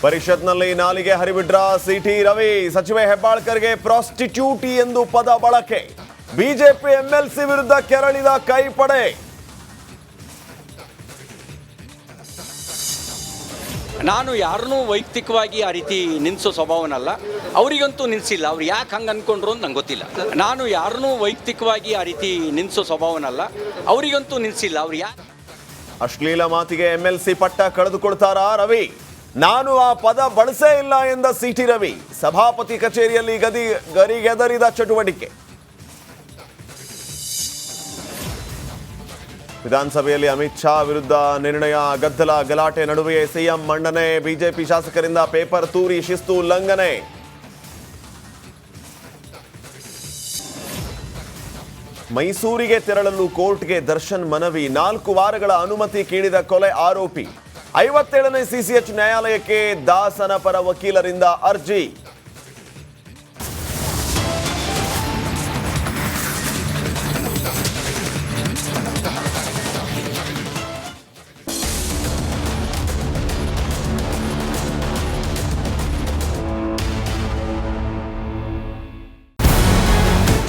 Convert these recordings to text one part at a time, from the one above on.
ಪರಿಷತ್ನಲ್ಲಿ ನಾಲಿಗೆ ಹರಿಬಿಟ್ರ ಸಿಟಿ ರವಿ. ಸಚಿವೆ ಹೆಬ್ಬಾಳ್ಕರ್ಗೆ ಪ್ರಾಸ್ಟಿಟ್ಯೂಟ್ ಎಂದು ಪದ ಬಳಕೆ. ಬಿಜೆಪಿ ಎಂಎಲ್ಸಿ ವಿರುದ್ಧ ಕೆರಳಿದ ಕೈಪಡೆ. ನಾನು ಯಾರನ್ನೂ ವೈಯಕ್ತಿಕವಾಗಿ ಆ ರೀತಿ ನಿಲ್ಲಿಸೋ ಸ್ವಭಾವನಲ್ಲ. ಅವರಿಗಂತೂ ನಿಲ್ಲಿಸಿಲ್ಲ. ಅವ್ರು ಯಾಕೆ ಹಂಗೆ ಅಂದ್ಕೊಂಡ್ರು ಅಂತ ನಂಗೆ ಗೊತ್ತಿಲ್ಲ. ನಾನು ಯಾರನ್ನೂ ವೈಯಕ್ತಿಕವಾಗಿ ಆ ರೀತಿ ನಿಲ್ಲಿಸೋ ಸ್ವಭಾವನಲ್ಲ. ಅವರಿಗಂತೂ ನಿಲ್ಲಿಸಿಲ್ಲ. ಅವ್ರು ಯಾಕೆ ಅಶ್ಲೀಲ ಮಾತಿಗೆ ಎಂಎಲ್ಸಿ ಪಟ್ಟ ಕಳೆದುಕೊಳ್ತಾರಾ ರವಿ? ನಾನು ಆ ಪದ ಬಳಸೇ ಇಲ್ಲ ಎಂದ ಸಿಟಿ ರವಿ. ಸಭಾಪತಿ ಕಚೇರಿಯಲ್ಲಿ ಗರಿಗೆದರಿದ ಚಟುವಟಿಕೆ. ವಿಧಾನಸಭೆಯಲ್ಲಿ ಅಮಿತ್ ಶಾ ವಿರುದ್ಧ ನಿರ್ಣಯ, ಗದ್ದಲ ಗಲಾಟೆ ನಡುವೆ ಸಿಎಂ ಮಂಡನೆ. ಬಿಜೆಪಿ ಶಾಸಕರಿಂದ ಪೇಪರ್ ತೂರಿ ಶಿಸ್ತು ಉಲ್ಲಂಘನೆ. ಮೈಸೂರಿಗೆ ತೆರಳಲು ಕೋರ್ಟ್ಗೆ ದರ್ಶನ್ ಮನವಿ. 4 ವಾರಗಳ ಅನುಮತಿ ಕೇಳಿದ ಕೊಲೆ ಆರೋಪಿ. 57ನೇ ಸಿಸಿಎಚ್ ನ್ಯಾಯಾಲಯಕ್ಕೆ ದಾಸನ ಪರ ವಕೀಲರಿಂದ ಅರ್ಜಿ.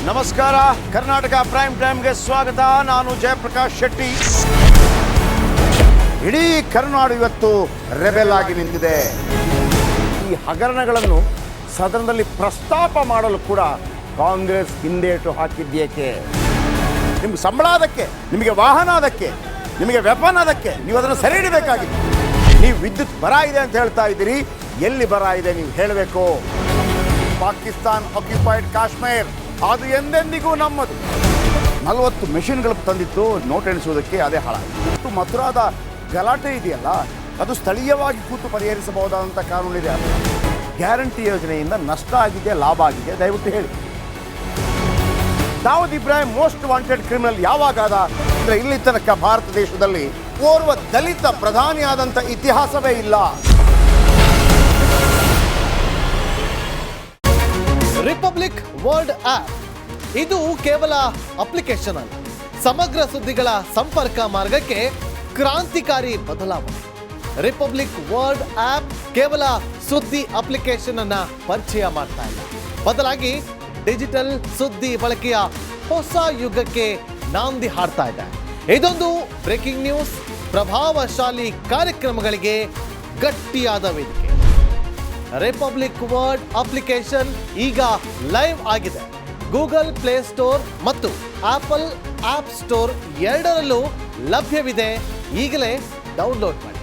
ನಮಸ್ಕಾರ, ಕರ್ನಾಟಕ ಪ್ರೈಮ್ ಟೈಮ್ಗೆ ಸ್ವಾಗತ. ನಾನು ಜಯಪ್ರಕಾಶ್ ಶೆಟ್ಟಿ. ಇಡೀ ಕರ್ನಾಡು ಇವತ್ತು ರೆಬೆಲ್ ಆಗಿ ನಿಂತಿದೆ. ಈ ಹಗರಣಗಳನ್ನು ಸದನದಲ್ಲಿ ಪ್ರಸ್ತಾಪ ಮಾಡಲು ಕೂಡ ಕಾಂಗ್ರೆಸ್ ಹಿಂದೇಟು ಹಾಕಿದ್ದೇಕೆ? ನಿಮ್ಗೆ ಸಂಬಳ ಅದಕ್ಕೆ, ನಿಮಗೆ ವಾಹನ ಅದಕ್ಕೆ, ನಿಮಗೆ ವೆಪನ್ ಅದಕ್ಕೆ, ನೀವು ಅದನ್ನು ಸೆರೆ ಹಿಡಿಬೇಕಾಗಿದೆ. ನೀವು ವಿದ್ಯುತ್ ಬರ ಇದೆ ಅಂತ ಹೇಳ್ತಾ ಇದ್ದೀರಿ. ಎಲ್ಲಿ ಬರ ಇದೆ ನೀವು ಹೇಳಬೇಕು. ಪಾಕಿಸ್ತಾನ್ ಆಕ್ಯುಪೈಡ್ ಕಾಶ್ಮೀರ್ ಅದು ಎಂದೆಂದಿಗೂ ನಮ್ಮದು. 40 ಮೆಷಿನ್ಗಳು ತಂದಿತ್ತು ನೋಟ್ ಎಣಿಸುವುದಕ್ಕೆ, ಅದೇ ಹಾಳಾಯಿತು. ಮಥುರಾದ ಗಲಾಟೆ ಇದೆಯಲ್ಲ, ಅದು ಸ್ಥಳೀಯವಾಗಿ ಕೂತು ಪರಿಹರಿಸಬಹುದಾದಂಥ ಕಾನೂನಿದೆ. ಗ್ಯಾರಂಟಿ ಯೋಜನೆಯಿಂದ ನಷ್ಟ ಆಗಿದೆ, ಲಾಭ ಆಗಿದೆ, ದಯವಿಟ್ಟು ಹೇಳಿ. Dawood Ibrahim most wanted criminal ಯಾವಾಗಾದ ಅಂದರೆ ಇಲ್ಲಿ ತನಕ ಭಾರತ ದೇಶದಲ್ಲಿ ಓರ್ವ ದಲಿತ ಪ್ರಧಾನಿಯಾದಂಥ ಇತಿಹಾಸವೇ ಇಲ್ಲ. ರಿಪಬ್ಲಿಕ್ ವರ್ಲ್ಡ್ ಆಪ್ ಇದು ಕೇವಲ ಅಪ್ಲಿಕೇಶನ್ ಅಲ್ಲ, ಸಮಗ್ರ ಸುದ್ದಿಗಳ ಸಂಪರ್ಕ ಮಾರ್ಗಕ್ಕೆ ಕ್ರಾಂತಿಕಾರಿ ಬದಲಾವಣೆ. ರಿಪಬ್ಲಿಕ್ ವರ್ಲ್ಡ್ ಆಪ್ ಕೇವಲ ಸುದ್ದಿ ಅಪ್ಲಿಕೇಶನ್ ಅನ್ನ ಪರಿಚಯ ಮಾಡ್ತಾ ಇಲ್ಲ, ಬದಲಾಗಿ ಡಿಜಿಟಲ್ ಸುದ್ದಿ ಬಳಕೆಯ ಹೊಸ ಯುಗಕ್ಕೆ ನಾಂದಿ ಹಾಡ್ತಾ ಇದೆ. ಇದೊಂದು ಬ್ರೇಕಿಂಗ್ ನ್ಯೂಸ್, ಪ್ರಭಾವಶಾಲಿ ಕಾರ್ಯಕ್ರಮಗಳಿಗೆ ಗಟ್ಟಿಯಾದ ವೇದಿಕೆ. ರಿಪಬ್ಲಿಕ್ ವರ್ಲ್ಡ್ ಅಪ್ಲಿಕೇಶನ್ ಈಗ ಲೈವ್ ಆಗಿದೆ. ಗೂಗಲ್ ಪ್ಲೇ ಸ್ಟೋರ್ ಮತ್ತು ಆಪಲ್ ಆಪ್ ಸ್ಟೋರ್ ಎರಡರಲ್ಲೂ ಲಭ್ಯವಿದೆ. ಈಗಲೇ ಡೌನ್ಲೋಡ್ ಮಾಡಿ.